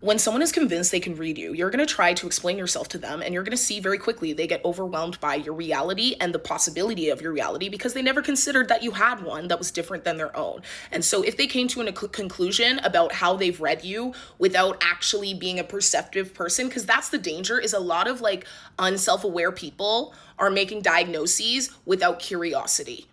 When someone is convinced they can read you, you're going to try to explain yourself to them, and you're going to see very quickly they get overwhelmed by your reality and the possibility of your reality because they never considered that you had one that was different than their own. And so if they came to a conclusion about how they've read you without actually being a perceptive person, because that's the danger, is a lot of like unself-aware people are making diagnoses without curiosity.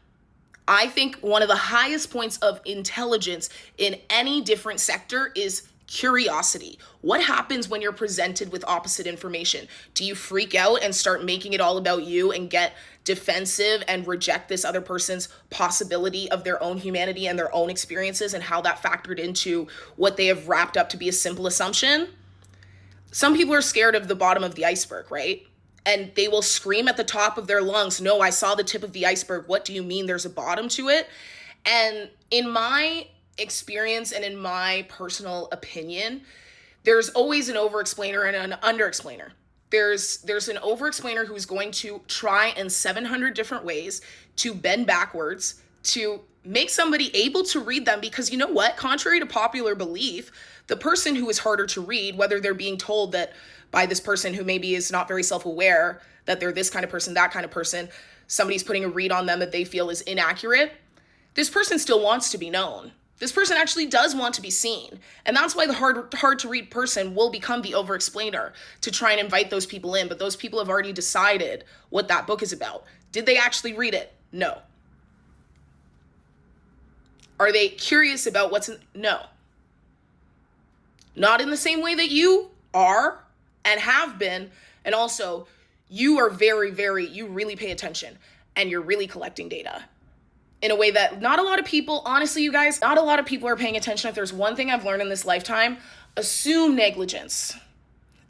I think one of the highest points of intelligence in any different sector is curiosity. What happens when you're presented with opposite information? Do you freak out and start making it all about you and get defensive and reject this other person's possibility of their own humanity and their own experiences and how that factored into what they have wrapped up to be a simple assumption? Some people are scared of the bottom of the iceberg, right? And they will scream at the top of their lungs, no, I saw the tip of the iceberg. What do you mean there's a bottom to it? And in my experience and in my personal opinion, there's always an over-explainer and an under-explainer. There's an over-explainer who's going to try in 700 different ways to bend backwards to make somebody able to read them, because you know what? Contrary to popular belief, the person who is harder to read, whether they're being told that by this person who maybe is not very self-aware that they're this kind of person, that kind of person, somebody's putting a read on them that they feel is inaccurate, this person still wants to be known. This person actually does want to be seen. And that's why the hard to read person will become the over-explainer to try and invite those people in. But those people have already decided what that book is about. Did they actually read it? No. Are they curious about what's in? No. Not in the same way that you are and have been. And also, you are you really pay attention and you're really collecting data in a way that not a lot of people, honestly, you guys, not a lot of people are paying attention. If there's one thing I've learned in this lifetime, assume negligence.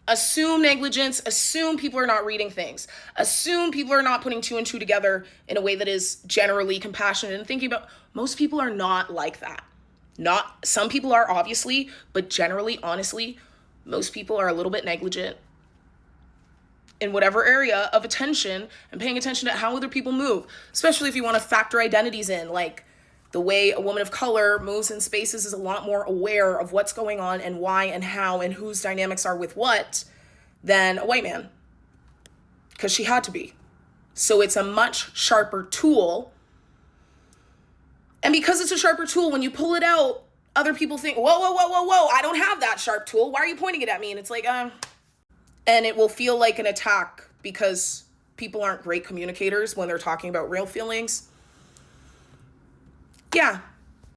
Assume negligence, assume people are not reading things, assume people are not putting two and two together in a way that is generally compassionate and thinking about. Most people are not like that. Not, some people are obviously, but generally, honestly, most people are a little bit negligent in whatever area of attention and paying attention to how other people move, especially if you want to factor identities in, like the way a woman of color moves in spaces is a lot more aware of what's going on and why and how and whose dynamics are with what than a white man, because she had to be. So it's a much sharper tool. And because it's a sharper tool, when you pull it out, other people think, whoa, I don't have that sharp tool. Why are you pointing it at me? And it's like, and it will feel like an attack because people aren't great communicators when they're talking about real feelings. Yeah,